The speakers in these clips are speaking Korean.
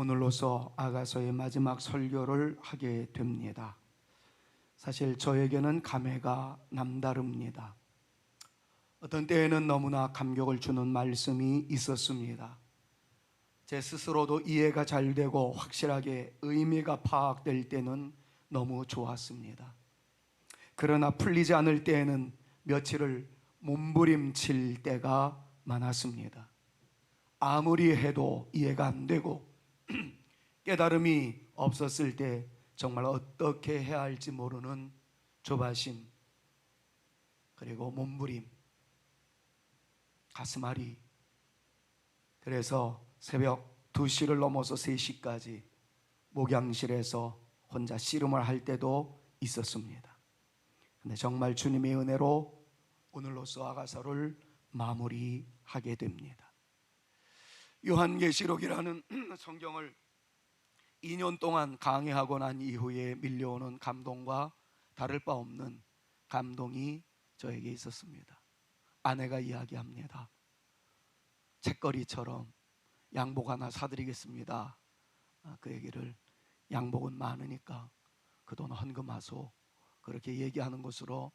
오늘로서 아가서의 마지막 설교를 하게 됩니다. 사실 저에게는 감회가 남다릅니다. 어떤 때에는 너무나 감격을 주는 말씀이 있었습니다. 제 스스로도 이해가 잘 되고 확실하게 의미가 파악될 때는 너무 좋았습니다. 그러나 풀리지 않을 때에는 며칠을 몸부림칠 때가 많았습니다. 아무리 해도 이해가 안 되고 깨달음이 없었을 때 정말 어떻게 해야 할지 모르는 조바심, 그리고 몸부림, 가슴앓이. 그래서 새벽 2시를 넘어서 3시까지 목양실에서 혼자 씨름을 할 때도 있었습니다. 근데 정말 주님의 은혜로 오늘로써 아가서를 마무리하게 됩니다. 요한계시록이라는 성경을 2년 동안 강의하고 난 이후에 밀려오는 감동과 다를 바 없는 감동이 저에게 있었습니다. 아내가 이야기합니다. 책거리처럼 양복 하나 사드리겠습니다. 그 얘기를 양복은 많으니까 그 돈 헌금하소, 그렇게 얘기하는 것으로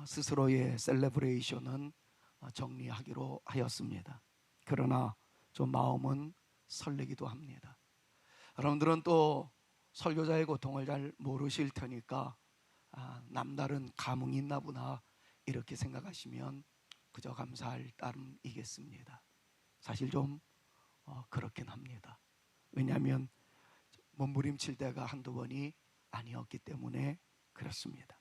스스로의 셀레브레이션은 정리하기로 하였습니다. 그러나 좀 마음은 설레기도 합니다. 여러분들은 또 설교자의 고통을 잘 모르실 테니까 남다른 감흥이 있나 보나 이렇게 생각하시면 그저 감사할 따름이겠습니다. 사실 좀 그렇긴 합니다. 왜냐하면 몸부림칠 때가 한두 번이 아니었기 때문에 그렇습니다.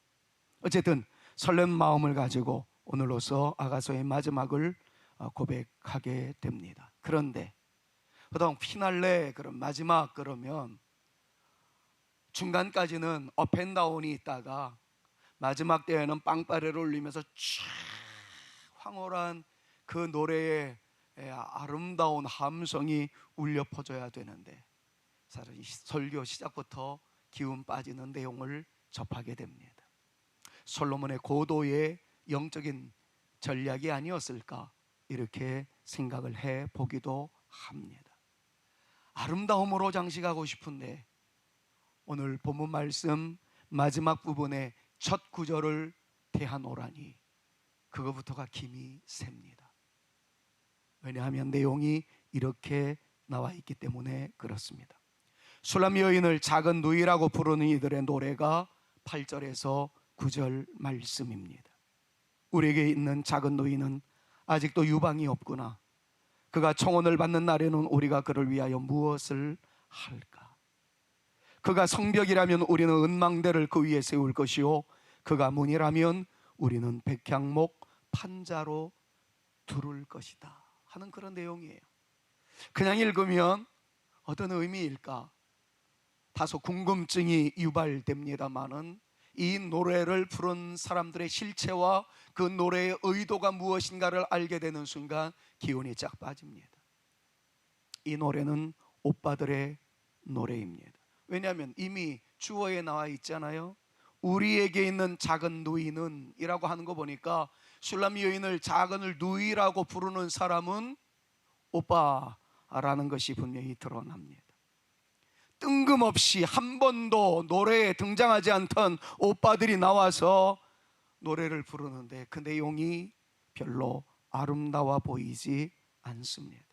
어쨌든 설렘 마음을 가지고 오늘로서 아가서의 마지막을 고백하게 됩니다. 그런데 보통 피날레, 그런 마지막 그러면 중간까지는 업앤다운이 있다가 마지막 때에는 빵빠레를 올리면서 쫙 황홀한 그 노래의 아름다운 함성이 울려 퍼져야 되는데 사실 설교 시작부터 기운 빠지는 내용을 접하게 됩니다. 솔로몬의 고도의 영적인 전략이 아니었을까 이렇게 생각을 해보기도 합니다. 아름다움으로 장식하고 싶은데 오늘 본문 말씀 마지막 부분에 첫 구절을 대하노라니 그거부터가 김이 셉니다. 왜냐하면 내용이 이렇게 나와 있기 때문에 그렇습니다. 술람 여인을 작은 누이라고 부르는 이들의 노래가 8절에서 9절 말씀입니다. 우리에게 있는 작은 누이는 아직도 유방이 없구나. 그가 청혼을 받는 날에는 우리가 그를 위하여 무엇을 할까? 그가 성벽이라면 우리는 은망대를 그 위에 세울 것이요 그가 문이라면 우리는 백향목 판자로 두를 것이다 하는 그런 내용이에요. 그냥 읽으면 어떤 의미일까? 다소 궁금증이 유발됩니다마는 이 노래를 부른 사람들의 실체와 그 노래의 의도가 무엇인가를 알게 되는 순간 기운이 쫙 빠집니다. 이 노래는 오빠들의 노래입니다. 왜냐하면 이미 주어에 나와 있잖아요. 우리에게 있는 작은 누이는 이라고 하는 거 보니까 술람 여인을 작은 누이라고 부르는 사람은 오빠라는 것이 분명히 드러납니다. 뜬금없이 한 번도 노래에 등장하지 않던 오빠들이 나와서 노래를 부르는데 그 내용이 별로 아름다워 보이지 않습니다.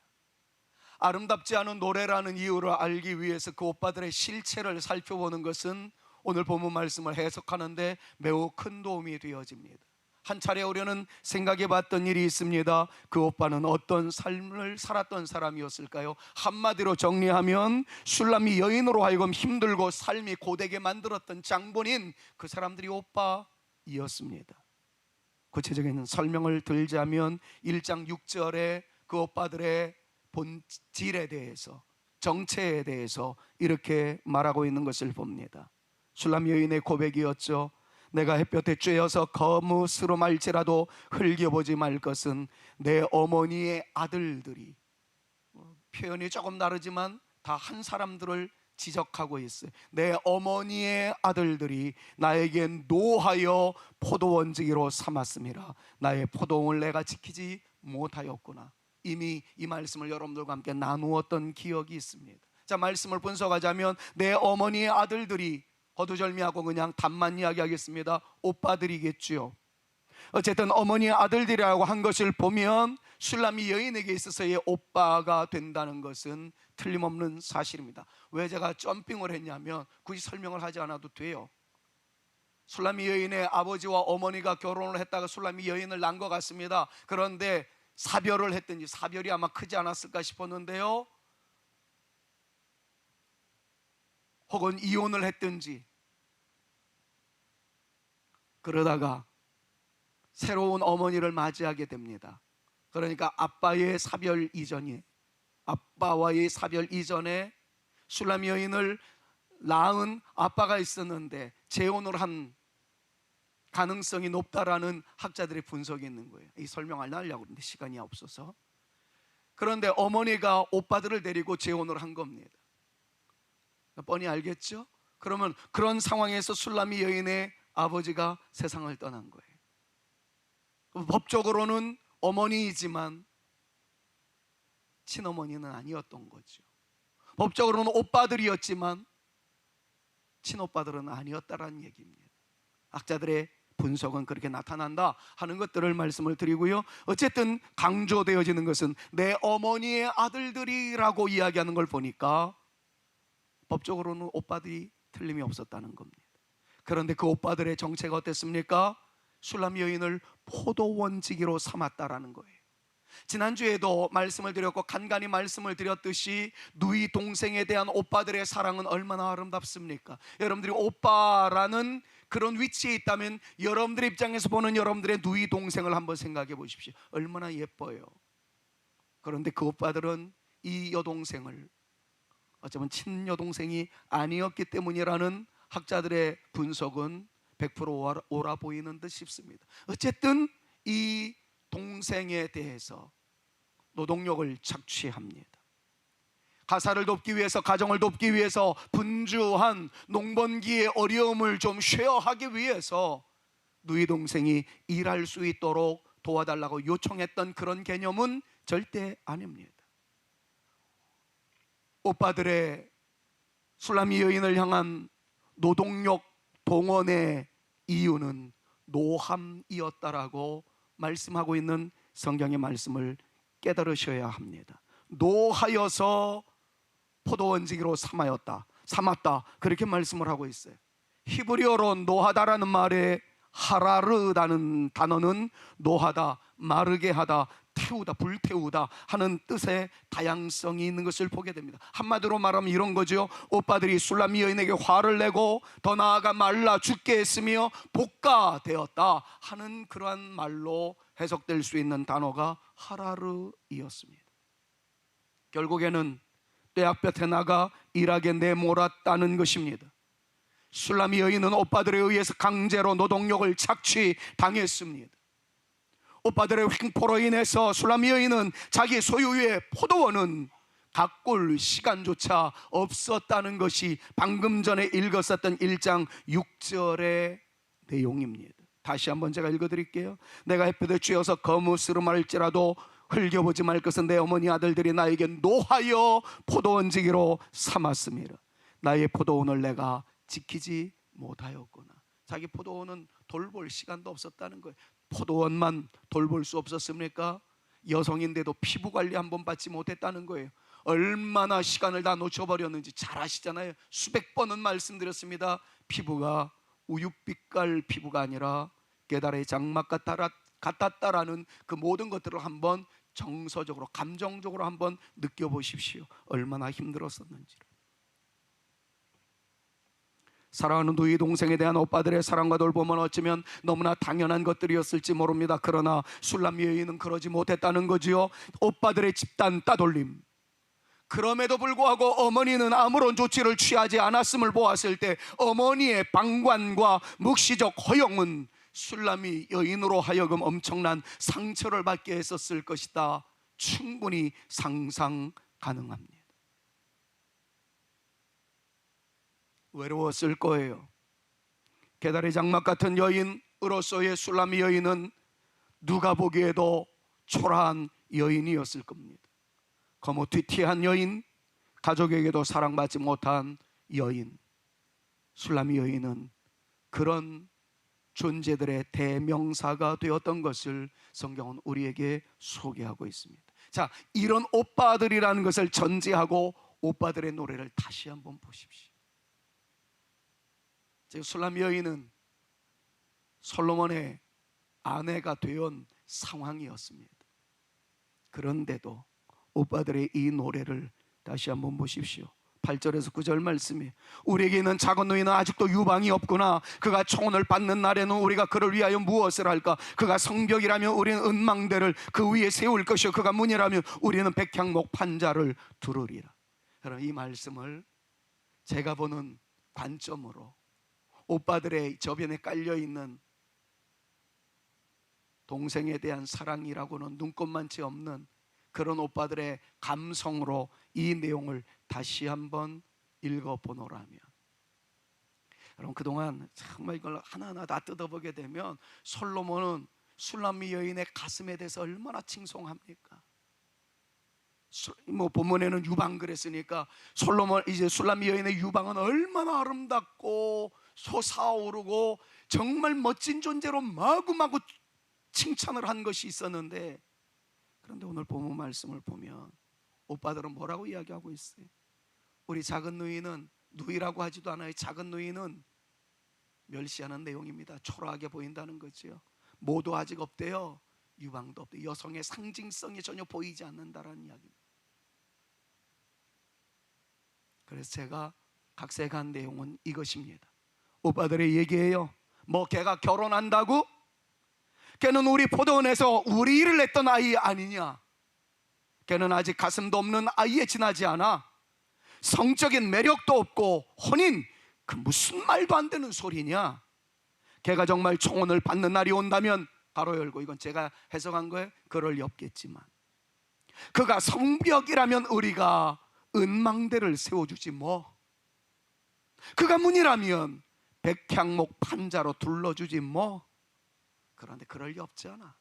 아름답지 않은 노래라는 이유를 알기 위해서 그 오빠들의 실체를 살펴보는 것은 오늘 본문 말씀을 해석하는데 매우 큰 도움이 되어집니다. 한 차례 우리는 생각해 봤던 일이 있습니다. 그 오빠는 어떤 삶을 살았던 사람이었을까요? 한마디로 정리하면 술람이 여인으로 하여금 힘들고 삶이 고되게 만들었던 장본인 그 사람들이 오빠이었습니다. 구체적인 설명을 들자면 1장 6절에 그 오빠들의 본질에 대해서, 정체에 대해서 이렇게 말하고 있는 것을 봅니다. 술람 여인의 고백이었죠. 내가 햇볕에 쬐어서 거무스로 말지라도 흘겨보지 말 것은 내 어머니의 아들들이, 표현이 조금 다르지만 다 한 사람들을 지적하고 있어요. 내 어머니의 아들들이 나에게 노하여 포도원지기로 삼았음이라. 나의 포도원을 내가 지키지 못하였구나. 이미 이 말씀을 여러분들과 함께 나누었던 기억이 있습니다. 자, 말씀을 분석하자면 내 어머니의 아들들이, 거두절미하고 그냥 답만 이야기하겠습니다, 오빠들이겠지요. 어쨌든 어머니의 아들들이라고 한 것을 보면 슐라미 여인에게 있어서의 오빠가 된다는 것은 틀림없는 사실입니다. 왜 제가 점핑을 했냐면 굳이 설명을 하지 않아도 돼요. 슐라미 여인의 아버지와 어머니가 결혼을 했다가 슐라미 여인을 낳은 것 같습니다. 그런데 사별을 했든지, 사별이 아마 크지 않았을까 싶었는데요, 혹은 이혼을 했든지 그러다가 새로운 어머니를 맞이하게 됩니다. 그러니까 아빠와의 사별 이전에 슐라미 여인을 낳은 아빠가 있었는데 재혼을 한 가능성이 높다라는 학자들의 분석이 있는 거예요. 이 설명 안 하려고 그러는데 시간이 없어서. 그런데 어머니가 오빠들을 데리고 재혼을 한 겁니다. 뻔히 알겠죠? 그러면 그런 상황에서 슐라미 여인의 아버지가 세상을 떠난 거예요. 법적으로는 어머니이지만 친어머니는 아니었던 거죠. 법적으로는 오빠들이었지만 친오빠들은 아니었다라는 얘기입니다. 학자들의 분석은 그렇게 나타난다 하는 것들을 말씀을 드리고요, 어쨌든 강조되어지는 것은 내 어머니의 아들들이라고 이야기하는 걸 보니까 법적으로는 오빠들이 틀림이 없었다는 겁니다. 그런데 그 오빠들의 정체가 어땠습니까? 슐라미 여인을 포도원지기로 삼았다라는 거예요. 지난주에도 말씀을 드렸고 간간히 말씀을 드렸듯이 누이 동생에 대한 오빠들의 사랑은 얼마나 아름답습니까? 여러분들이 오빠라는 그런 위치에 있다면 여러분들의 입장에서 보는 여러분들의 누이 동생을 한번 생각해 보십시오. 얼마나 예뻐요. 그런데 그 오빠들은 이 여동생을 어쩌면 친여동생이 아니었기 때문이라는 학자들의 분석은 100% 옳아 보이는 듯 싶습니다. 어쨌든 이 동생에 대해서 노동력을 착취합니다. 가사를 돕기 위해서, 가정을 돕기 위해서 분주한 농번기의 어려움을 좀 쉐어하기 위해서 누이 동생이 일할 수 있도록 도와달라고 요청했던 그런 개념은 절대 아닙니다. 오빠들의 슐라미 여인을 향한 노동력 동원의 이유는 노함이었다라고 말씀하고 있는 성경의 말씀을 깨달으셔야 합니다. 노하여서 포도원지기로 삼았다, 그렇게 말씀을 하고 있어요. 히브리어로 노하다라는 말에 하라르라는 단어는 노하다, 마르게 하다, 태우다, 불태우다 하는 뜻의 다양성이 있는 것을 보게 됩니다. 한마디로 말하면 이런 거죠. 오빠들이 슐라미 여인에게 화를 내고 더 나아가 말라 죽게 했으며 복가되었다 하는 그러한 말로 해석될 수 있는 단어가 하라르이었습니다. 결국에는 떼약볕에 나가 일하게 내몰았다는 것입니다. 슐라미 여인은 오빠들에 의해서 강제로 노동력을 착취당했습니다. 오빠들의 횡포로 인해서 슐라미 여인은 자기 소유의 포도원은 가꿀 시간조차 없었다는 것이 방금 전에 읽었었던 1장 6절의 내용입니다. 다시 한번 제가 읽어드릴게요. 내가 햇볕에 쬐어서 거무스름할지라도 흘겨보지 말 것은 내 어머니 아들들이 나에게 노하여 포도원지기로 삼았습니다. 나의 포도원을 내가 지키지 못하였구나. 자기 포도원은 돌볼 시간도 없었다는 거예요. 포도원만 돌볼 수 없었습니까? 여성인데도 피부 관리 한번 받지 못했다는 거예요. 얼마나 시간을 다 놓쳐버렸는지 잘 아시잖아요. 수백 번은 말씀드렸습니다. 피부가 우윳빛깔 피부가 아니라 깨달의 장막 같았다라는 그 모든 것들을 한번 정서적으로, 감정적으로 한번 느껴보십시오. 얼마나 힘들었었는지를. 사랑하는 누이 동생에 대한 오빠들의 사랑과 돌봄은 어쩌면 너무나 당연한 것들이었을지 모릅니다. 그러나 슐라미 여인은 그러지 못했다는 거지요. 오빠들의 집단 따돌림, 그럼에도 불구하고 어머니는 아무런 조치를 취하지 않았음을 보았을 때 어머니의 방관과 묵시적 허용은 슐라미 여인으로 하여금 엄청난 상처를 받게 했었을 것이다. 충분히 상상 가능합니다. 외로웠을 거예요. 게다리 장막 같은 여인으로서의 슐라미 여인은 누가 보기에도 초라한 여인이었을 겁니다. 거무튀튀한 여인, 가족에게도 사랑받지 못한 여인, 술람미 여인은 그런 존재들의 대명사가 되었던 것을 성경은 우리에게 소개하고 있습니다. 자, 이런 오빠들이라는 것을 전제하고 오빠들의 노래를 다시 한번 보십시오. 술람미 여인은 솔로몬의 아내가 되온 상황이었습니다. 그런데도 오빠들의 이 노래를 다시 한번 보십시오. 8절에서 9절 말씀이, 우리에게 있는 작은 누이는 아직도 유방이 없구나. 그가 총을 받는 날에는 우리가 그를 위하여 무엇을 할까? 그가 성벽이라면 우리는 은망대를 그 위에 세울 것이요 그가 문이라면 우리는 백향목 판자를 두르리라. 여러분, 이 말씀을 제가 보는 관점으로 오빠들의 저변에 깔려있는 동생에 대한 사랑이라고는 눈꼽만치 없는 그런 오빠들의 감성으로 이 내용을 다시 한번 읽어보노라면, 여러분, 그동안 정말 이걸 하나하나 다 뜯어보게 되면 솔로몬은 술람미 여인의 가슴에 대해서 얼마나 칭송합니까? 본문에는 유방 그랬으니까 솔로몬, 이제 술람미 여인의 유방은 얼마나 아름답고 솟아오르고 정말 멋진 존재로 마구마구 칭찬을 한 것이 있었는데, 그런데 오늘 본문 말씀을 보면 오빠들은 뭐라고 이야기하고 있어요? 우리 작은 누이는, 누이라고 하지도 않아요. 작은 누이는 멸시하는 내용입니다. 초라하게 보인다는 거죠. 모도 아직 없대요. 유방도 없대요. 여성의 상징성이 전혀 보이지 않는다라는 이야기입니다. 그래서 제가 각색한 내용은 이것입니다. 오빠들의 얘기예요. 뭐 걔가 결혼한다고? 걔는 우리 포도원에서 우리 일을 했던 아이 아니냐? 걔는 아직 가슴도 없는 아이에 지나지 않아. 성적인 매력도 없고 혼인, 그 무슨 말도 안 되는 소리냐? 걔가 정말 총혼을 받는 날이 온다면, 가로 열고, 이건 제가 해석한 거예요. 그럴 리 없겠지만, 그가 성벽이라면 우리가 은망대를 세워주지 뭐. 그가 문이라면 백향목 판자로 둘러주지 뭐. 그런데 그럴 리 없잖아.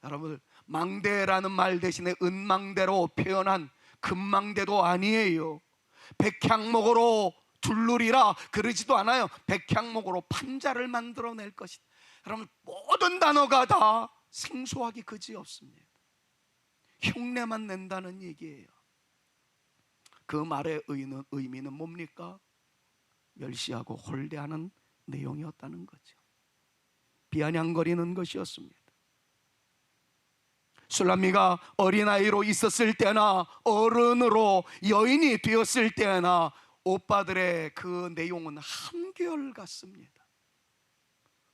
여러분, 망대라는 말 대신에 은망대로 표현한 금망대도 아니에요. 백향목으로 둘르리라 그러지도 않아요. 백향목으로 판자를 만들어낼 것이다. 여러분, 모든 단어가 다 생소하기 그지없습니다. 흉내만 낸다는 얘기예요. 그 말의 의미는 뭡니까? 멸시하고 홀대하는 내용이었다는 거죠. 비아냥거리는 것이었습니다. 술람미가 어린아이로 있었을 때나 어른으로 여인이 되었을 때나 오빠들의 그 내용은 한결같습니다.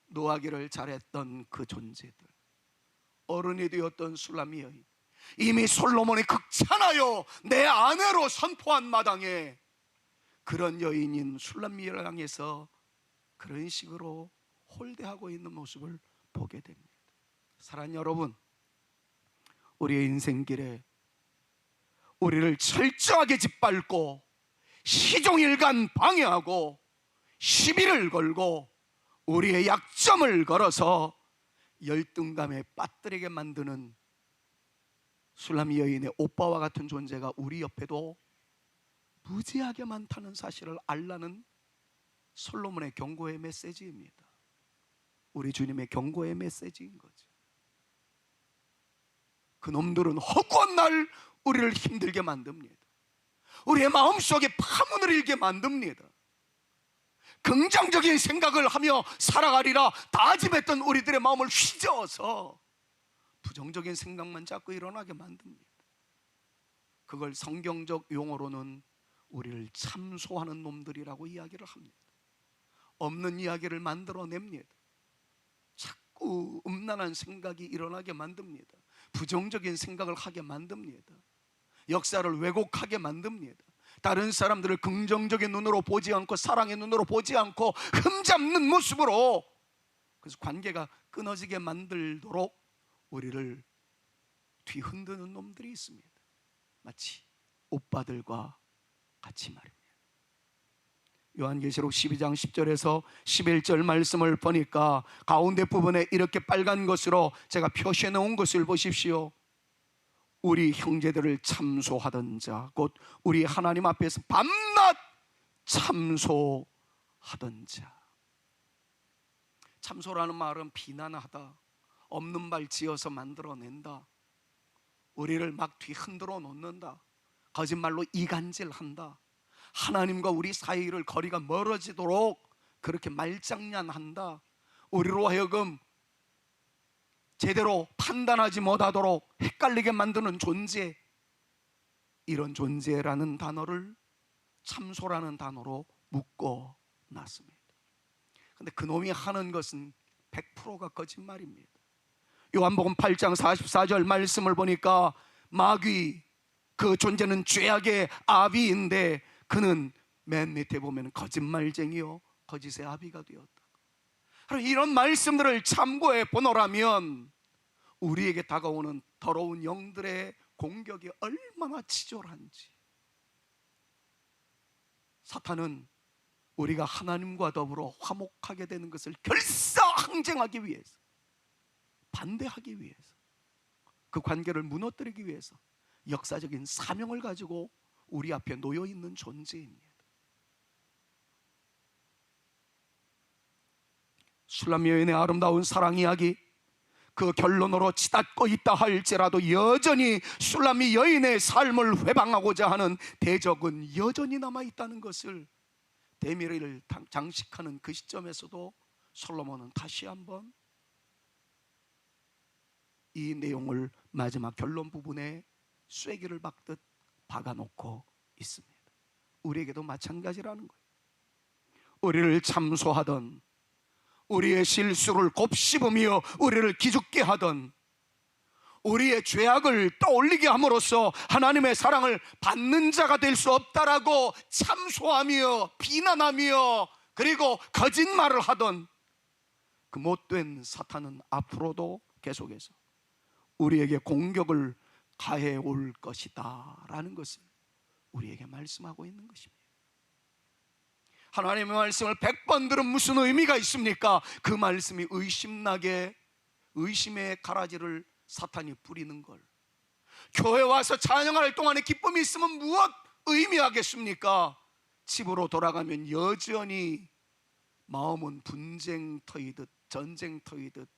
노하기를 잘했던 그 존재들, 어른이 되었던 술람미 여인, 이미 솔로몬이 극찬하여 내 아내로 선포한 마당에 그런 여인인 술람미를 향해서 그런 식으로 홀대하고 있는 모습을 보게 됩니다. 사랑하는 여러분, 우리의 인생길에 우리를 철저하게 짓밟고 시종일관 방해하고 시비를 걸고 우리의 약점을 걸어서 열등감에 빠뜨리게 만드는 술람미 여인의 오빠와 같은 존재가 우리 옆에도 무지하게 많다는 사실을 알라는 솔로몬의 경고의 메시지입니다. 우리 주님의 경고의 메시지인 거죠. 그놈들은 허구한 날 우리를 힘들게 만듭니다. 우리의 마음속에 파문을 일게 만듭니다. 긍정적인 생각을 하며 살아가리라 다짐했던 우리들의 마음을 휘저어서 부정적인 생각만 자꾸 일어나게 만듭니다. 그걸 성경적 용어로는 우리를 참소하는 놈들이라고 이야기를 합니다. 없는 이야기를 만들어냅니다. 자꾸 음란한 생각이 일어나게 만듭니다. 부정적인 생각을 하게 만듭니다. 역사를 왜곡하게 만듭니다. 다른 사람들을 긍정적인 눈으로 보지 않고 사랑의 눈으로 보지 않고 흠잡는 모습으로, 그래서 관계가 끊어지게 만들도록 우리를 뒤흔드는 놈들이 있습니다. 마치 오빠들과 같이 말입니다. 요한계시록 12장 10절에서 11절 말씀을 보니까 가운데 부분에 이렇게 빨간 것으로 제가 표시해 놓은 것을 보십시오. 우리 형제들을 참소하던 자, 곧 우리 하나님 앞에서 밤낮 참소하던 자. 참소라는 말은 비난하다, 없는 말 지어서 만들어낸다, 우리를 막 뒤흔들어 놓는다, 거짓말로 이간질한다, 하나님과 우리 사이를 거리가 멀어지도록 그렇게 말장난한다, 우리로 하여금 제대로 판단하지 못하도록 헷갈리게 만드는 존재, 이런 존재라는 단어를 참소라는 단어로 묶어놨습니다. 근데 그놈이 하는 것은 100%가 거짓말입니다. 요한복음 8장 44절 말씀을 보니까 마귀, 그 존재는 죄악의 아비인데 그는 맨 밑에 보면 거짓말쟁이요 거짓의 아비가 되었다. 이런 말씀들을 참고해 보노라면 우리에게 다가오는 더러운 영들의 공격이 얼마나 치졸한지. 사탄은 우리가 하나님과 더불어 화목하게 되는 것을 결사항쟁하기 위해서, 반대하기 위해서, 그 관계를 무너뜨리기 위해서 역사적인 사명을 가지고 우리 앞에 놓여 있는 존재입니다. 술람 여인의 아름다운 사랑 이야기, 그 결론으로 치닫고 있다 할지라도 여전히 술람이 여인의 삶을 회방하고자 하는 대적은 여전히 남아있다는 것을 대미를 장식하는 그 시점에서도 솔로몬은 다시 한번 이 내용을 마지막 결론 부분에 쐐기를 박듯 박아놓고 있습니다. 우리에게도 마찬가지라는 거예요. 우리를 참소하던, 우리의 실수를 곱씹으며 우리를 기죽게 하던, 우리의 죄악을 떠올리게 함으로써 하나님의 사랑을 받는 자가 될 수 없다라고 참소하며 비난하며 그리고 거짓말을 하던 그 못된 사탄은 앞으로도 계속해서 우리에게 공격을 가해 올 것이다 라는 것을 우리에게 말씀하고 있는 것입니다. 하나님의 말씀을 100번 들은 무슨 의미가 있습니까? 그 말씀이 의심나게, 의심의 가라지를 사탄이 뿌리는 걸. 교회 와서 찬양할 동안에 기쁨이 있으면 무엇 의미하겠습니까? 집으로 돌아가면 여전히 마음은 분쟁터이듯 전쟁터이듯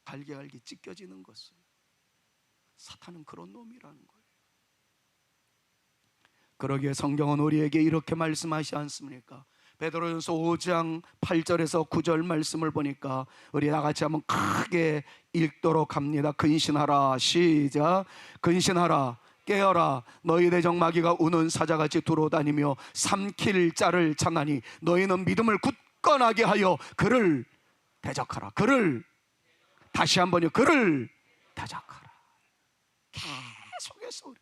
갈기갈기 찢겨지는 것을. 사탄은 그런 놈이라는 거예요. 그러기에 성경은 우리에게 이렇게 말씀하지 않습니까? 베드로전서 5장 8절에서 9절 말씀을 보니까 우리 다같이 한번 크게 읽도록 합니다. 근신하라. 시작. 근신하라. 깨어라. 너희 대적 마귀가 우는 사자같이 두루다니며 삼킬 자를 찾나니 너희는 믿음을 굳건하게 하여 그를 대적하라. 그를, 다시 한번요, 그를 대적하라. 계속해서 우리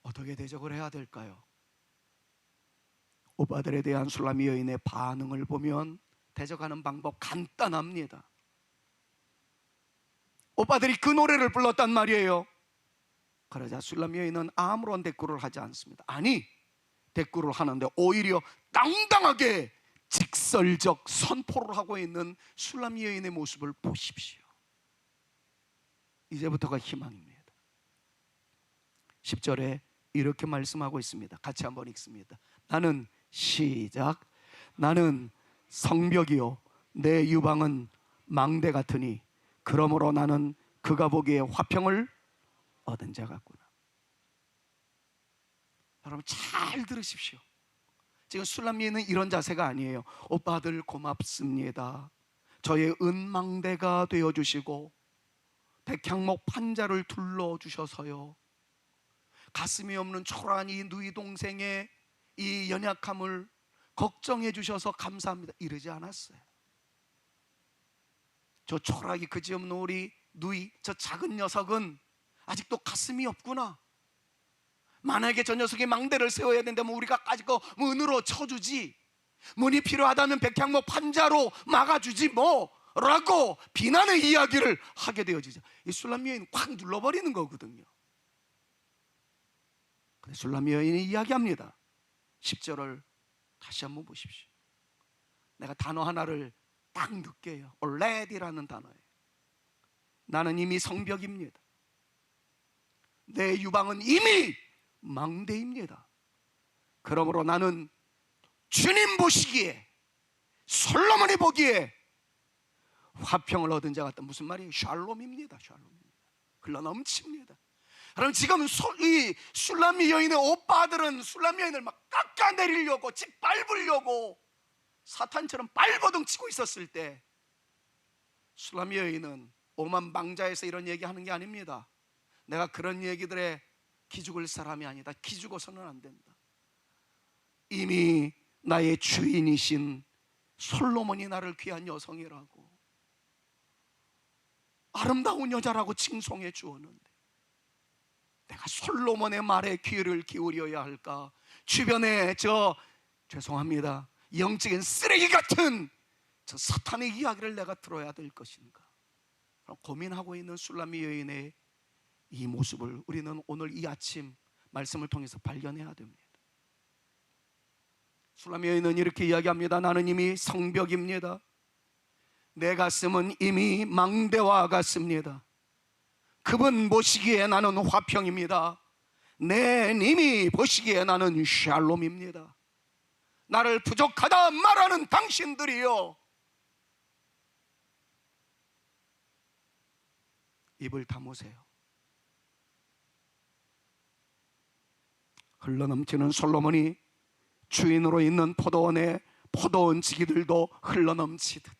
어떻게 대적을 해야 될까요? 오빠들에 대한 술람 여인의 반응을 보면 대적하는 방법 간단합니다. 오빠들이 그 노래를 불렀단 말이에요. 그러자 술람 여인은 아무런 대꾸를 하지 않습니다. 아니, 대꾸를 하는데 오히려 당당하게 직설적 선포를 하고 있는 술람 여인의 모습을 보십시오. 이제부터가 희망입니다. 10절에 이렇게 말씀하고 있습니다. 같이 한번 읽습니다. 나는, 시작. 나는 성벽이요 내 유방은 망대 같으니 그러므로 나는 그가 보기에 화평을 얻은 자 같구나. 여러분 잘 들으십시오. 지금 술람미는 이런 자세가 아니에요. 오빠들 고맙습니다. 저의 은망대가 되어주시고 백향목 판자를 둘러주셔서요, 가슴이 없는 초라한 이 누이 동생의 이 연약함을 걱정해 주셔서 감사합니다, 이러지 않았어요. 저 초라하기 그지없는 우리 누이, 저 작은 녀석은 아직도 가슴이 없구나. 만약에 저 녀석이 망대를 세워야 된다면 우리가 가지고 문으로 쳐주지, 문이 필요하다면 백향목 판자로 막아주지 뭐라고 비난의 이야기를 하게 되어지죠. 이 술람 여인 확 눌러버리는 거거든요. 근데 술람 여인이 이야기합니다. 10절을 다시 한번 보십시오. 내가 단어 하나를 딱 느껴요. already라는 단어예요. 나는 이미 성벽입니다. 내 유방은 이미 망대입니다. 그러므로 나는 주님 보시기에, 솔로몬이 보기에 화평을 얻은 자 같다. 무슨 말이에요? 샬롬입니다. 샬롬입니다. 흘러넘칩니다. 그럼 지금 이 술람미 여인의 오빠들은 술람미 여인을 막 깎아내리려고, 짓밟으려고 사탄처럼 발버둥 치고 있었을 때, 술람미 여인은 오만 방자에서 이런 얘기하는 게 아닙니다. 내가 그런 얘기들에 기죽을 사람이 아니다. 기죽어서는 안 된다. 이미 나의 주인이신 솔로몬이 나를 귀한 여성이라고, 아름다운 여자라고 칭송해 주었는데 내가 솔로몬의 말에 귀를 기울여야 할까? 주변에 죄송합니다, 영적인 쓰레기 같은 저 사탄의 이야기를 내가 들어야 될 것인가? 고민하고 있는 술람미 여인의 이 모습을 우리는 오늘 이 아침 말씀을 통해서 발견해야 됩니다. 술람미 여인은 이렇게 이야기합니다. 나는 이미 성벽입니다. 내 가슴은 이미 망대와 같습니다. 그분 보시기에 나는 화평입니다. 내 님이 보시기에 나는 샬롬입니다. 나를 부족하다 말하는 당신들이요, 입을 다무세요. 흘러넘치는 솔로몬이 주인으로 있는 포도원에 포도원 지기들도 흘러넘치듯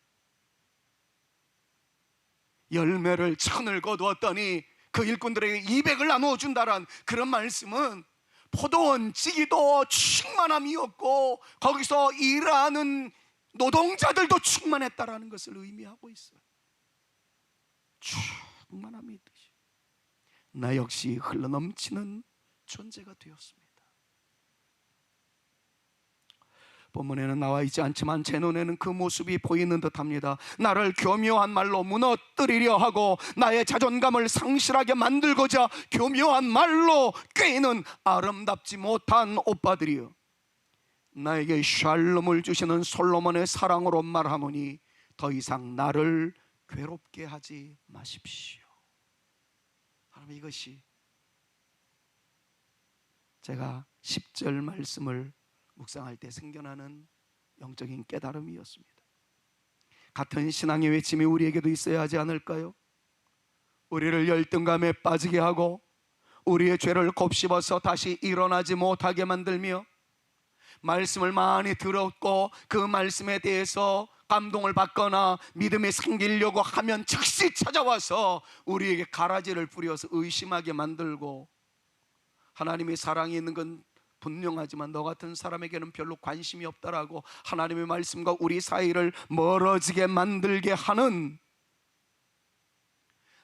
열매를 천을 거두었더니 그 일꾼들에게 200을 나누어 준다란 그런 말씀은 포도원 지기도 충만함이었고 거기서 일하는 노동자들도 충만했다라는 것을 의미하고 있어요. 충만함이 있듯이 나 역시 흘러넘치는 존재가 되었습니다. 본문에는 나와 있지 않지만 제 눈에는 그 모습이 보이는 듯합니다. 나를 교묘한 말로 무너뜨리려 하고 나의 자존감을 상실하게 만들고자 교묘한 말로 꾀는 아름답지 못한 오빠들이여, 나에게 샬롬을 주시는 솔로몬의 사랑으로 말하노니 더 이상 나를 괴롭게 하지 마십시오. 여러분, 이것이 제가 10절 말씀을 묵상할 때 생겨나는 영적인 깨달음이었습니다. 같은 신앙의 외침이 우리에게도 있어야 하지 않을까요? 우리를 열등감에 빠지게 하고 우리의 죄를 곱씹어서 다시 일어나지 못하게 만들며, 말씀을 많이 들었고 그 말씀에 대해서 감동을 받거나 믿음이 생기려고 하면 즉시 찾아와서 우리에게 가라지를 뿌려서 의심하게 만들고, 하나님의 사랑이 있는 건 분명하지만 너 같은 사람에게는 별로 관심이 없다라고 하나님의 말씀과 우리 사이를 멀어지게 만들게 하는,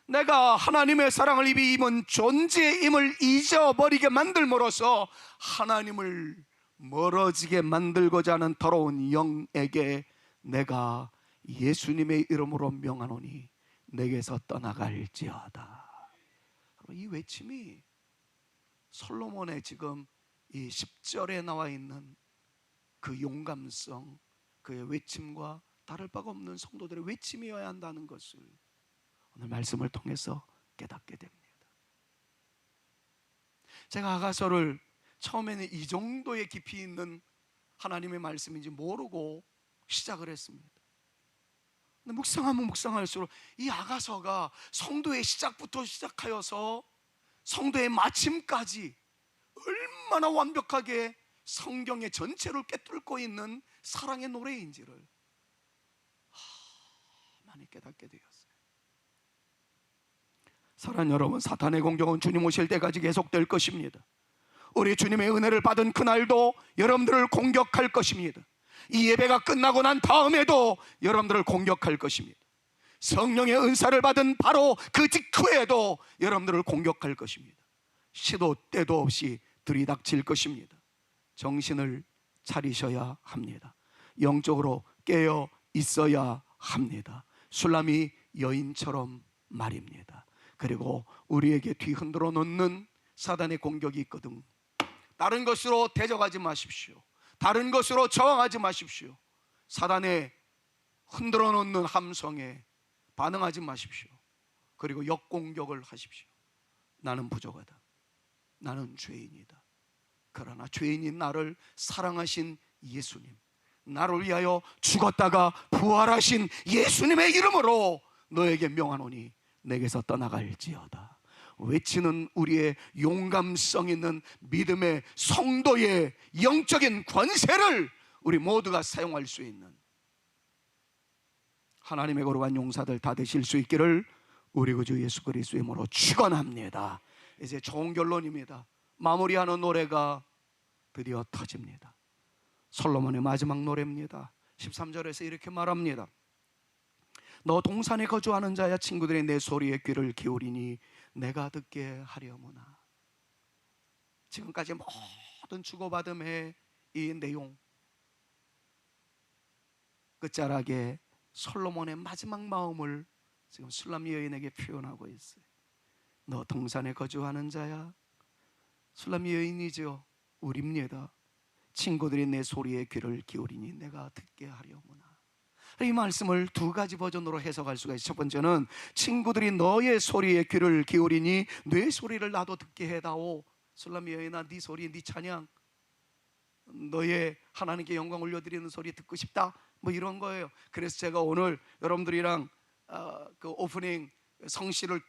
내가 하나님의 사랑을 입은 존재임을 잊어버리게 만들므로써 하나님을 멀어지게 만들고자 하는 더러운 영에게 내가 예수님의 이름으로 명하노니 내게서 떠나갈지어다. 이 외침이 솔로몬의 지금 이 10절에 나와 있는 그 용감성, 그의 외침과 다를 바가 없는 성도들의 외침이어야 한다는 것을 오늘 말씀을 통해서 깨닫게 됩니다. 제가 아가서를 처음에는 이 정도의 깊이 있는 하나님의 말씀인지 모르고 시작을 했습니다. 근데 묵상하면 묵상할수록 이 아가서가 성도의 시작부터 시작하여서 성도의 마침까지 얼마나 완벽하게 성경의 전체를 꿰뚫고 있는 사랑의 노래인지를 많이 깨닫게 되었어요. 사랑하는 여러분, 사탄의 공격은 주님 오실 때까지 계속될 것입니다. 우리 주님의 은혜를 받은 그날도 여러분들을 공격할 것입니다. 이 예배가 끝나고 난 다음에도 여러분들을 공격할 것입니다. 성령의 은사를 받은 바로 그 직후에도 여러분들을 공격할 것입니다. 시도 때도 없이 들이닥칠 것입니다. 정신을 차리셔야 합니다. 영적으로 깨어 있어야 합니다. 술람미 여인처럼 말입니다. 그리고 우리에게 뒤흔들어 놓는 사단의 공격이 있거든. 다른 것으로 대적하지 마십시오. 다른 것으로 저항하지 마십시오. 사단의 흔들어 놓는 함성에 반응하지 마십시오. 그리고 역공격을 하십시오. 나는 부족하다. 나는 죄인이다. 그러나 죄인인 나를 사랑하신 예수님, 나를 위하여 죽었다가 부활하신 예수님의 이름으로 너에게 명하노니 내게서 떠나갈지어다. 외치는 우리의 용감성 있는 믿음의 성도의 영적인 권세를 우리 모두가 사용할 수 있는 하나님의 거룩한 용사들 다 되실 수 있기를 우리 구주 예수 그리스도의 이름으로 축원합니다. 이제 좋은 결론입니다. 마무리하는 노래가 드디어 터집니다. 솔로몬의 마지막 노래입니다. 13절에서 이렇게 말합니다. 너 동산에 거주하는 자야, 친구들이 내 소리에 귀를 기울이니 내가 듣게 하려무나. 지금까지 모든 주고받음의 이 내용 끝자락에 솔로몬의 마지막 마음을 지금 술람미 여인에게 표현하고 있어요. 너 동산에 거주하는 자야. 술람미 여인이죠. 우리입니다. 친구들이 내 소리에 귀를 기울이니 내가 듣게 하려무나. 이 말씀을 두 가지 버전으로 해석할 수가 있어요. 첫 번째는 친구들이 너의 소리에 귀를 기울이니 내 소리를 나도 듣게 해다오. 술람미 여인아, 네 소리, 네 찬양, 너의 하나님께 영광 올려드리는 소리 듣고 싶다, 뭐 이런 거예요. 그래서 제가 오늘 여러분들이랑 그 오프닝 성시를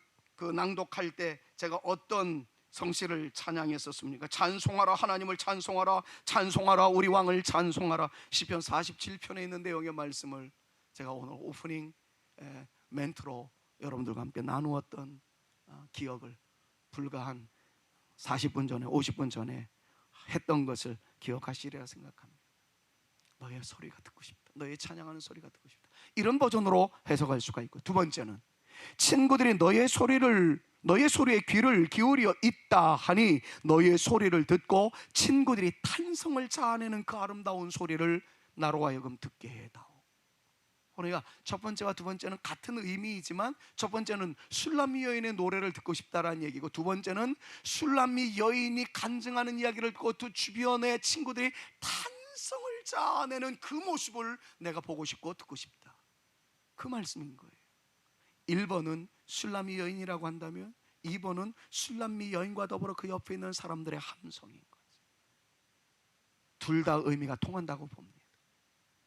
낭독할 때 제가 어떤 성시를 찬양했었습니까? 찬송하라, 하나님을 찬송하라, 찬송하라, 우리 왕을 찬송하라. 시편 47편에 있는 내용의 말씀을 제가 오늘 오프닝 멘트로 여러분들과 함께 나누었던 기억을 불과 한 40분 전에, 50분 전에 했던 것을 기억하시리라 생각합니다. 너의 소리가 듣고 싶다, 너의 찬양하는 소리가 듣고 싶다, 이런 버전으로 해석할 수가 있고, 두 번째는 친구들이 너의 소리에 귀를 기울여 있다 하니 너의 소리를 듣고 친구들이 탄성을 자아내는 그 아름다운 소리를 나로 하여금 듣게 해다오. 그러니까 첫 번째와 두 번째는 같은 의미이지만, 첫 번째는 술람미 여인의 노래를 듣고 싶다라는 얘기고, 두 번째는 술람미 여인이 간증하는 이야기를 듣고 두 주변의 친구들이 탄성을 자아내는 그 모습을 내가 보고 싶고 듣고 싶다, 그 말씀인 거예요. 1번은 술람미 여인이라고 한다면 2번은 술람미 여인과 더불어 그 옆에 있는 사람들의 함성인 거죠. 둘 다 의미가 통한다고 봅니다.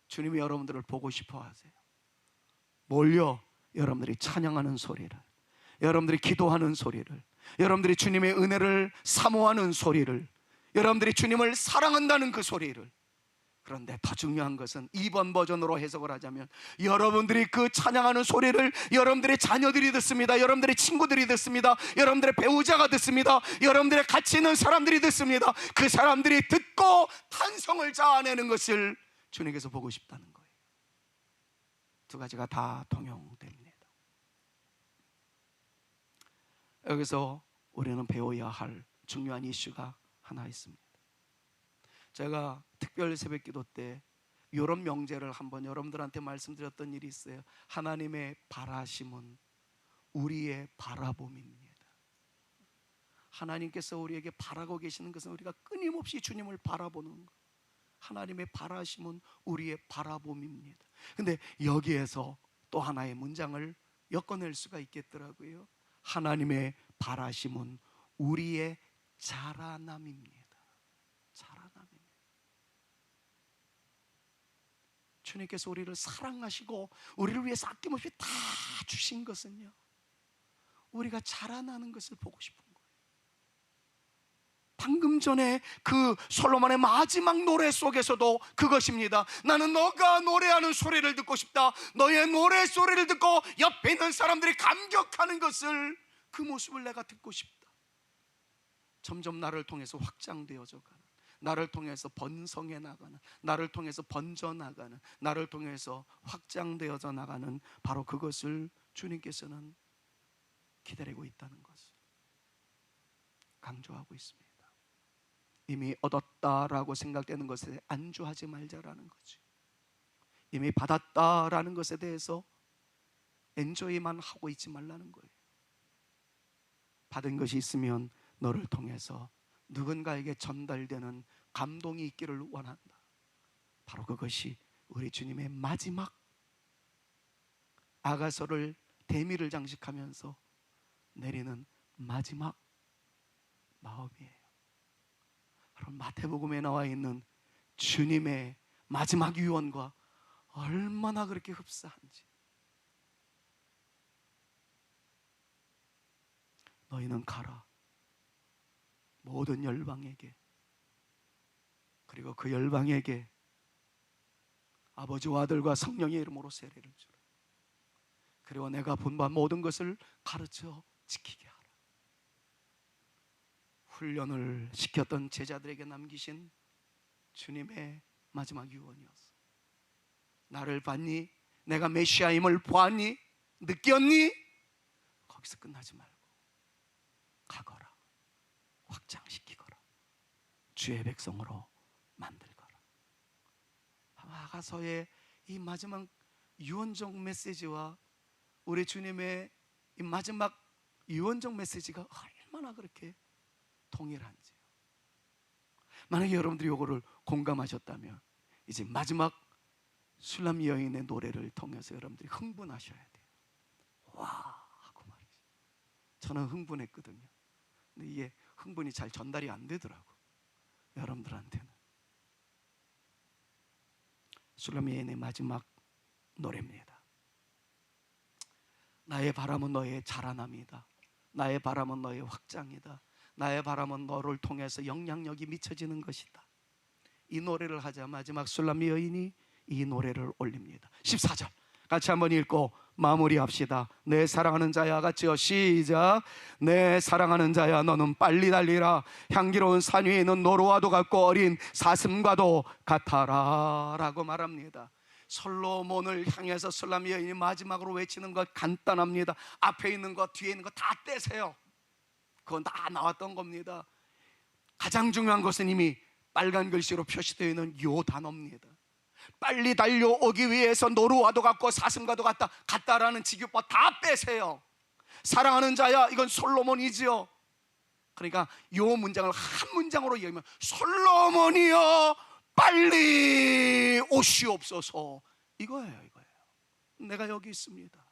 주님이 여러분들을 보고 싶어 하세요. 뭘요? 여러분들이 찬양하는 소리를, 여러분들이 기도하는 소리를, 여러분들이 주님의 은혜를 사모하는 소리를, 여러분들이 주님을 사랑한다는 그 소리를. 그런데 더 중요한 것은 2번 버전으로 해석을 하자면, 여러분들이 그 찬양하는 소리를 여러분들의 자녀들이 듣습니다, 여러분들의 친구들이 듣습니다, 여러분들의 배우자가 듣습니다, 여러분들의 같이 있는 사람들이 듣습니다. 그 사람들이 듣고 탄성을 자아내는 것을 주님께서 보고 싶다는 거예요. 두 가지가 다 통용됩니다. 여기서 우리는 배워야 할 중요한 이슈가 하나 있습니다. 제가 특별 새벽기도 때 이런 명제를 한번 여러분들한테 말씀드렸던 일이 있어요. 하나님의 바라심은 우리의 바라봄입니다. 하나님께서 우리에게 바라고 계시는 것은 우리가 끊임없이 주님을 바라보는 것. 하나님의 바라심은 우리의 바라봄입니다. 근데 여기에서 또 하나의 문장을 엮어낼 수가 있겠더라고요. 하나님의 바라심은 우리의 자라남입니다. 자라남입니다. 주님께서 우리를 사랑하시고 우리를 위해서 아낌없이 다 주신 것은요, 우리가 자라나는 것을 보고 싶은 거예요. 방금 전에 그 솔로몬의 마지막 노래 속에서도 그것입니다. 나는 너가 노래하는 소리를 듣고 싶다. 너의 노래 소리를 듣고 옆에 있는 사람들이 감격하는 것을, 그 모습을 내가 듣고 싶다. 점점 나를 통해서 확장되어져 가는, 나를 통해서 번성해 나가는, 나를 통해서 번져 나가는, 나를 통해서 확장되어져 나가는 바로 그것을 주님께서는 기다리고 있다는 것을 강조하고 있습니다. 이미 얻었다라고 생각되는 것에 안주하지 말자라는 거죠. 이미 받았다라는 것에 대해서 엔조이만 하고 있지 말라는 거예요. 받은 것이 있으면 너를 통해서 누군가에게 전달되는 감동이 있기를 원한다. 바로 그것이 우리 주님의 마지막 아가서를 대미를 장식하면서 내리는 마지막 마음이에요. 여러분, 마태복음에 나와 있는 주님의 마지막 유언과 얼마나 그렇게 흡사한지. 너희는 가라, 모든 열방에게, 그리고 그 열방에게 아버지와 아들과 성령의 이름으로 세례를 주라. 그리고 내가 본바 모든 것을 가르쳐 지키게 하라. 훈련을 시켰던 제자들에게 남기신 주님의 마지막 유언이었어. 나를 봤니? 내가 메시아임을 보았니? 느꼈니? 거기서 끝나지 말고 가거라, 확장시키거라, 주의 백성으로 만들거라. 아가서의 이 마지막 유언적 메시지와 우리 주님의 이 마지막 유언적 메시지가 얼마나 그렇게 동일한지요. 만약에 여러분들이 이거를 공감하셨다면 이제 마지막 술람 여인의 노래를 통해서 여러분들이 흥분하셔야 돼요. 와 하고 말이죠. 저는 흥분했거든요. 근데 이게 흥분이 잘 전달이 안 되더라고, 여러분들한테는. 술람 여인의 마지막 노래입니다. 나의 바람은 너의 자라남이다. 나의 바람은 너의 확장이다. 나의 바람은 너를 통해서 영향력이 미쳐지는 것이다. 이 노래를 하자 마지막 술람 여인이 이 노래를 올립니다. 14절 같이 한번 읽고 마무리합시다. 내 사랑하는 자야, 같이요, 시작. 내 사랑하는 자야, 너는 빨리 달리라. 향기로운 산 위에 있는 노루와도 같고 어린 사슴과도 같아라 라고 말합니다. 솔로몬을 향해서 술람 여인이 마지막으로 외치는 것 간단합니다. 앞에 있는 것 뒤에 있는 것 다 떼세요. 그건 다 나왔던 겁니다. 가장 중요한 것은 이미 빨간 글씨로 표시되어 있는 요 단어입니다. 빨리 달려오기 위해서 노루와도 같고 사슴과도 같다라는 직유법 다 빼세요. 사랑하는 자야, 이건 솔로몬이지요. 그러니까 요 문장을 한 문장으로 이야기하면 솔로몬이여 빨리 오시옵소서, 이거예요. 내가 여기 있습니다.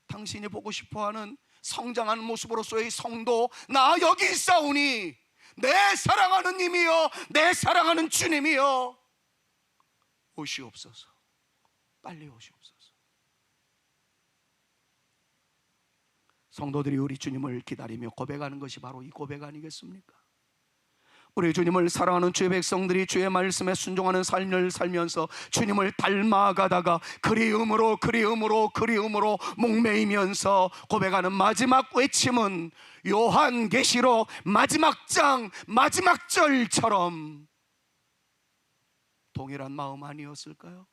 당신이 보고 싶어하는 성장하는 모습으로서의 성도, 나 여기 있사오니 내 사랑하는 님이여, 내 사랑하는 주님이여 오시옵소서, 빨리 오시옵소서. 성도들이 우리 주님을 기다리며 고백하는 것이 바로 이 고백 아니겠습니까? 우리 주님을 사랑하는 주의 백성들이 주의 말씀에 순종하는 삶을 살면서 주님을 닮아가다가 그리움으로 목매이면서 고백하는 마지막 외침은 요한계시록 마지막 장 마지막 절처럼 동일한 마음 아니었을까요?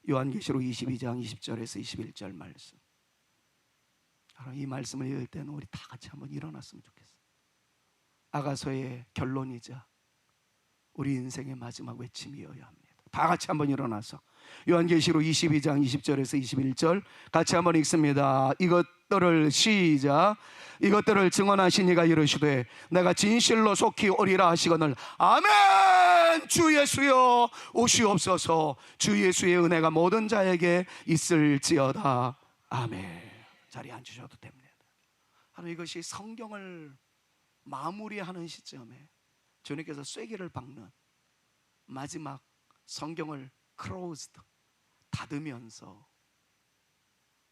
요한계시록 22장 20절에서 21절 말씀, 이 말씀을 읽을 때는 우리 다 같이 한번 일어났으면 좋겠어요. 아가서의 결론이자 우리 인생의 마지막 외침이어야 합니다. 다 같이 한번 일어나서 요한계시록 22장 20절에서 21절 같이 한번 읽습니다. 이것들을 시작. 이것들을 증언하신 이가 이르시되 내가 진실로 속히 오리라 하시거늘 아멘. 주 예수여 오시옵소서. 주 예수의 은혜가 모든 자에게 있을지어다. 아멘. 자리에 앉으셔도 됩니다. 하나님, 이것이 성경을 마무리하는 시점에 주님께서 쐐기를 박는 마지막 성경을 closed, 닫으면서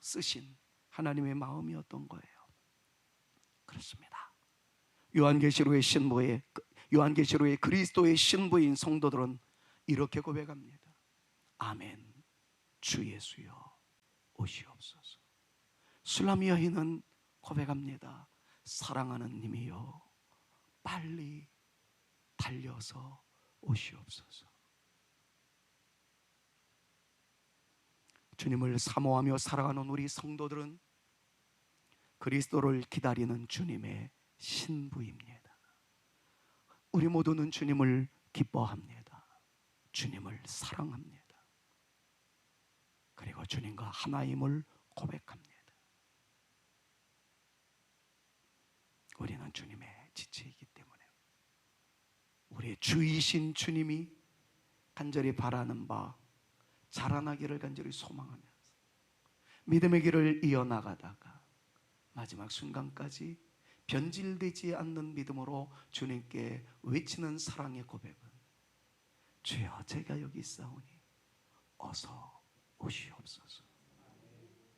쓰신 하나님의 마음이었던 거예요. 그렇습니다. 요한계시록의 신부의 요한계시록의 그리스도의 신부인 성도들은 이렇게 고백합니다. 아멘. 주 예수여 오시옵소서. 술람 여인은 고백합니다. 사랑하는 님이여 빨리 달려서 오시옵소서. 주님을 사모하며 사랑하는 우리 성도들은 그리스도를 기다리는 주님의 신부입니다. 우리 모두는 주님을 기뻐합니다. 주님을 사랑합니다. 그리고 주님과 하나임을 고백합니다. 우리는 주님의 지체이기 때문에 우리의 주이신 주님이 간절히 바라는 바 자라나기를 간절히 소망하면서 믿음의 길을 이어나가다가 마지막 순간까지 변질되지 않는 믿음으로 주님께 외치는 사랑의 고백은, 주여 제가 여기 있사오니 어서 오시옵소서.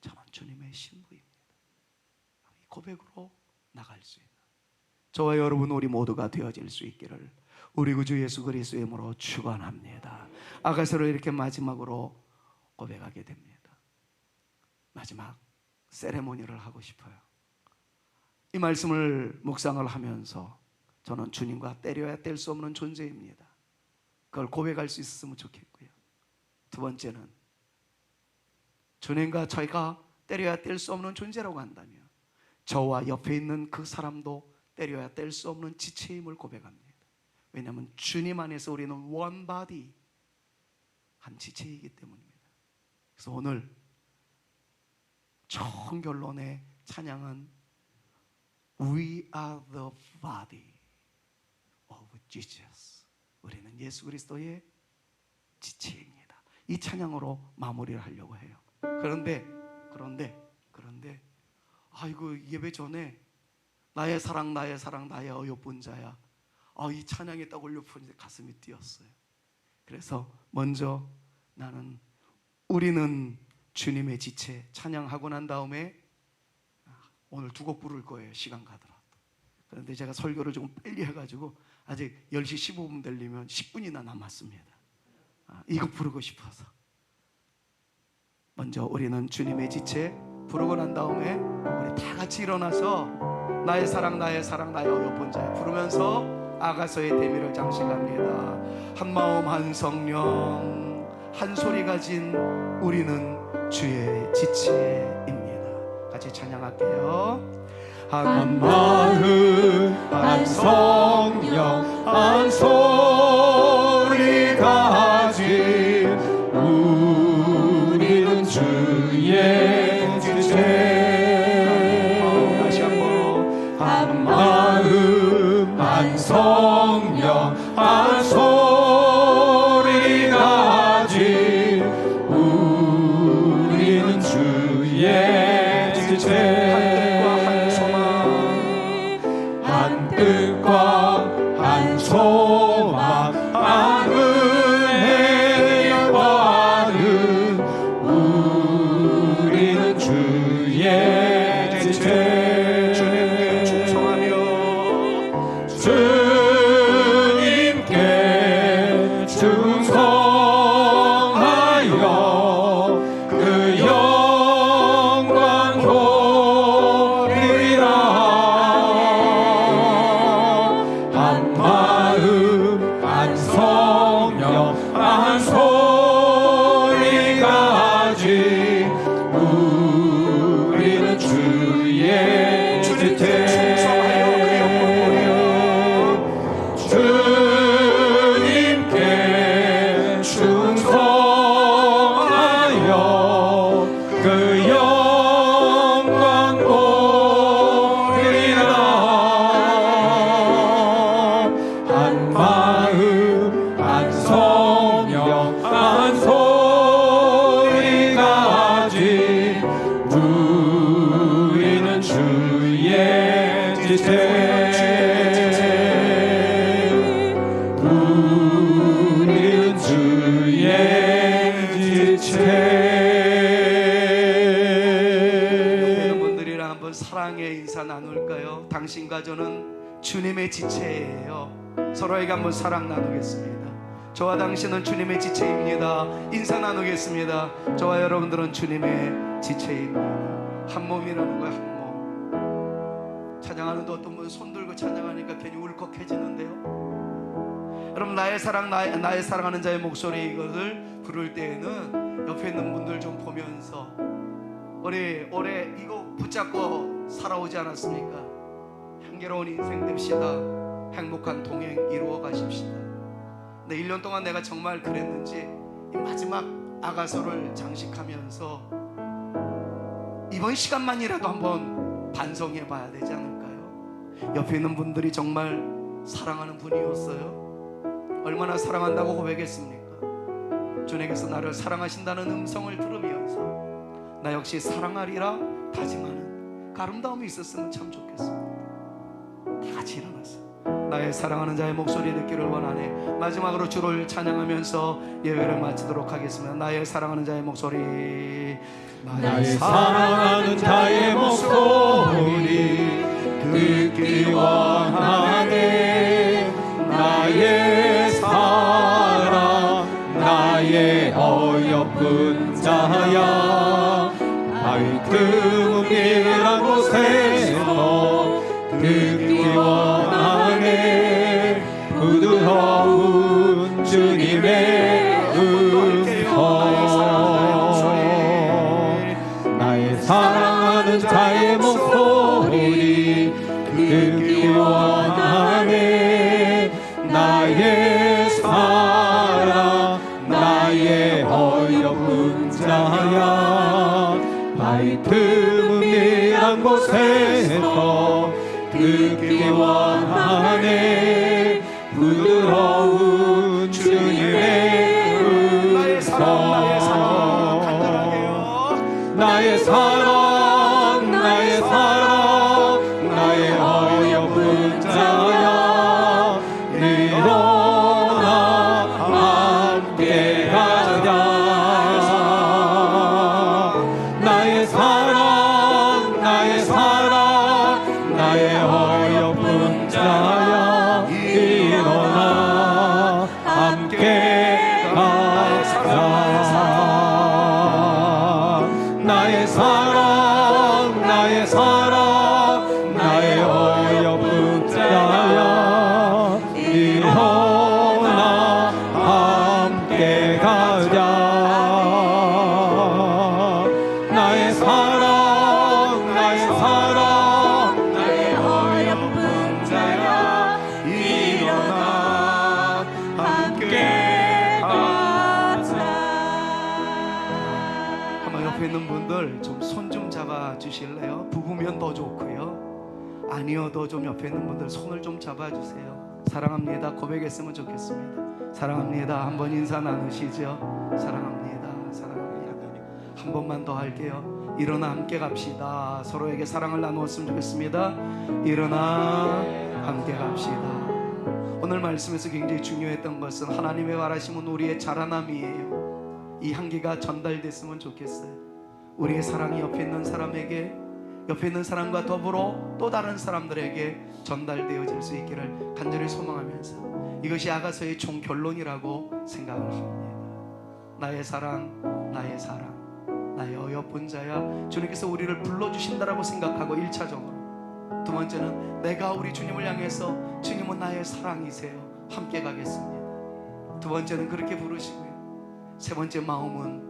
저는 주님의 신부입니다. 이 고백으로 나갈 수 있는 저와 여러분, 우리 모두가 되어질 수 있기를 우리 구주 예수 그리스도의 이름으로 축원합니다. 아가서를 이렇게 마지막으로 고백하게 됩니다. 마지막 세레모니를 하고 싶어요. 이 말씀을 묵상을 하면서 저는 주님과 때려야 뗄 수 없는 존재입니다. 그걸 고백할 수 있었으면 좋겠고요. 두 번째는 주님과 저희가 때려야 뗄 수 없는 존재라고 한다면 저와 옆에 있는 그 사람도 때려야 뗄 수 없는 지체임을 고백합니다. 왜냐하면 주님 안에서 우리는 one body, 한 지체이기 때문입니다. 그래서 오늘 좋은 결론의 찬양은 We are the body of Jesus. 우리는 예수 그리스도의 지체입니다. 이 찬양으로 마무리를 하려고 해요. 그런데 아이고, 예배 전에 나의 사랑 나의 어여쁜 자야, 이 찬양이 딱 올려보니 가슴이 뛰었어요. 그래서 먼저 나는 우리는 주님의 지체 찬양하고 난 다음에 오늘 두 곡 부를 거예요, 시간 가더라도. 그런데 제가 설교를 조금 빨리 해가지고 아직 10시 15분 되려면 10분이나 남았습니다. 이 곡 부르고 싶어서 먼저 우리는 주님의 지체 부르고 난 다음에 우리 다 같이 일어나서 나의 사랑 나의 어여쁜 자야 부르면서 아가서의 대미를 장식합니다. 한 마음 한 성령 한 소리 가진 우리는 주의 지체입니다. 같이 찬양할게요. 한 마음 한 성령 한 소리 가진 우리는 주의 지체. 다시 한번. 한 마음 한 성령 한 소리 가진 우리는 주의 지체. 한 뜻과 한 소망 한 은혜 영광은 우리는 주의 지체. 주님께 충성하며 주님께 충성하여 그 영광 돌리라. 한 마음 한 성령 한 소리 가진 우리는 주의 지체. 주님께 충성하여 그 영광 돌리라. 한 마음 한 성령 한 소리 가진 우리는 주의 지체. 우리는 주의 지체. 여러분들이랑 한번 사랑의 인사 나눌까요? 당신과 저는 주님의 지체예요. 서로에게 한번 사랑 나누겠습니다. 저와 당신은 주님의 지체입니다. 인사 나누겠습니다. 저와 여러분들은 주님의 지체입니다. 한 몸이라는 거야, 한 몸. 찬양하는데 어떤 분 손 들고 찬양하니까 괜히 울컥해지는데요. 여러분, 나의 사랑 나의 사랑하는 자의 목소리, 이것을 부를 때에는 옆에 있는 분들 좀 보면서 우리 올해 이거 붙잡고 살아오지 않았습니까? 향기로운 인생 됩시다. 행복한 동행 이루어 가십시다. 근데 1년 동안 내가 정말 그랬는지 이 마지막 아가서를 장식하면서 이번 시간만이라도 한번 반성해 봐야 되지 않을까요? 옆에 있는 분들이 정말 사랑하는 분이었어요? 얼마나 사랑한다고 고백했습니까? 주님께서 나를 사랑하신다는 음성을 들으면서 나 역시 사랑하리라 다짐하는 그 아름다움이 있었으면 참 좋겠습니다. 다 같이 일어나서 나의 사랑하는 자의 목소리 듣기를 원하네. 마지막으로 주를 찬양하면서 예배를 마치도록 하겠습니다. 나의 사랑하는 자의 목소리, 나의 사랑하는 자의 목소리 듣기 원하네. 나의 사랑 나의 어여쁜 자야, 나의 드문이란 곳에서 듣기 원하네. 부드러운 주님의 음성, 나의 사랑하는 자의 목소리 듣기 원하네. 나의 사랑 나의 어여쁜 자야, 나의 드문이란 곳에서 듣기 원하네. 부드러운 주님의 음성, 나의 사랑 간절하게요. 나의 사랑 나의 사랑 나의 어여쁜 자야, 일어나 함께 가자. 나의 사랑 나의 사랑 나의 어여쁜 자야, 일어나 함께 가자. 나의 사랑 나의 사랑 나의 어여쁜 자야, 일어나 함께 가자. 나의 사랑 나의 사랑 나의 어여쁜 자야, 일어나 함께 가자. 한번 옆에 있는 분들 좀 손 좀 잡아 주실래요? 부부면 더 좋고요. 아니어도 좀 옆에 있는 분들 손을 좀 잡아 주세요. 사랑합니다 고백했으면 좋겠습니다. 사랑합니다 한번 인사 나누시죠. 사랑합니다 사랑합니다. 한 번만 더 할게요. 일어나 함께 갑시다. 서로에게 사랑을 나누었으면 좋겠습니다. 일어나 함께 갑시다. 오늘 말씀에서 굉장히 중요했던 것은 하나님의 바라심은 우리의 자라남이에요. 이 향기가 전달됐으면 좋겠어요. 우리의 사랑이 옆에 있는 사람에게, 옆에 있는 사람과 더불어 또 다른 사람들에게 전달되어질 수 있기를 간절히 소망하면서 이것이 아가서의 총결론이라고 생각을 합니다. 나의 사랑 나의 사랑 나의 어여쁜 자야, 주님께서 우리를 불러주신다라고 생각하고 1차적으로, 두 번째는 내가 우리 주님을 향해서 주님은 나의 사랑이세요 함께 가겠습니다. 두 번째는 그렇게 부르시고요. 세 번째 마음은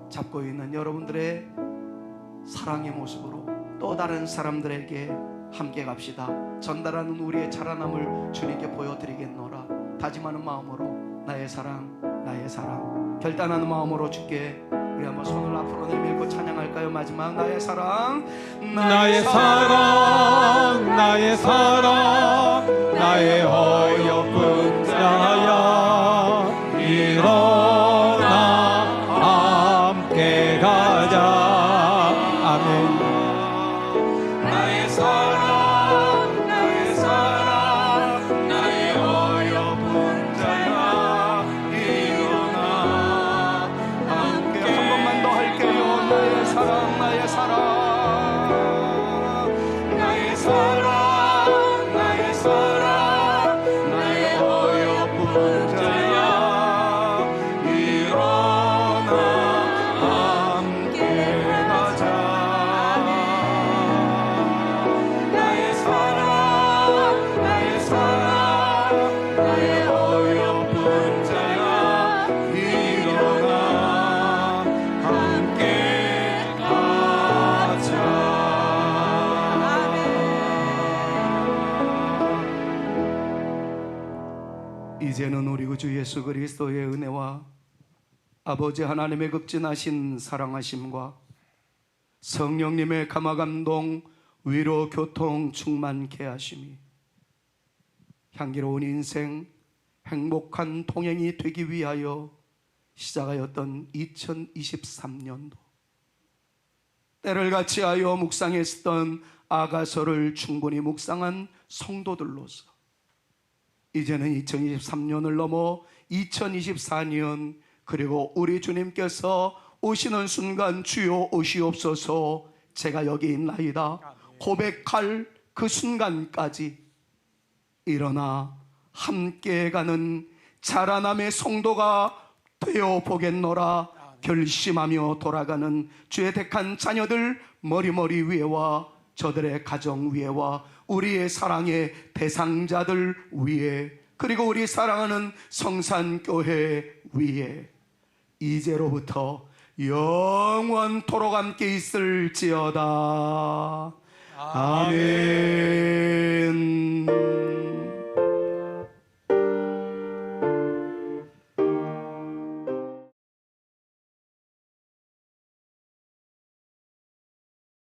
잡고 있는 여러분들의 사랑의 모습으로 또 다른 사람들에게 함께 갑시다. 전달하는 우리의 자라남을 주님께 보여드리겠노라. 다짐하는 마음으로 나의 사랑 나의 사랑, 결단하는 마음으로 주께 우리 한번 손을 앞으로 내밀고 찬양할까요? 마지막 나의 사랑 나의 사랑 나의 사랑 나의 어여쁜 자야, 일어나 함께 가자. 아멘. 나의 사랑 나의 사랑 나의 어여쁜 자야, 일어나 함께. 한 번만 더 할게요. 나의 사랑 나의 사랑 나의 사랑 나의 사랑 나의 어여쁜 자야, 일어나 함께 가자. 나의 사랑 나의 사랑 나의 어여쁜 자야, 일어나 함께 가자. 이제는 우리 구주 예수 그리스도의 은혜와 아버지 하나님의 극진하신 사랑하심과 성령님의 감화감동 위로 교통 충만케 하심이 향기로운 인생 행복한 동행이 되기 위하여 시작하였던 2023년도 때를 같이하여 묵상했던 아가서를 충분히 묵상한 성도들로서 이제는 2023년을 넘어 2024년 그리고 우리 주님께서 오시는 순간 주여 오시옵소서 제가 여기 있나이다 고백할 그 순간까지 일어나 함께 가는 자라남의 성도가 되어 보겠노라 결심하며 돌아가는 주의 택한 자녀들 머리머리 위에와 저들의 가정 위에와 우리의 사랑의 대상자들 위에 그리고 우리 사랑하는 성산교회 위에 이제로부터 영원토록 함께 있을지어다. 아멘.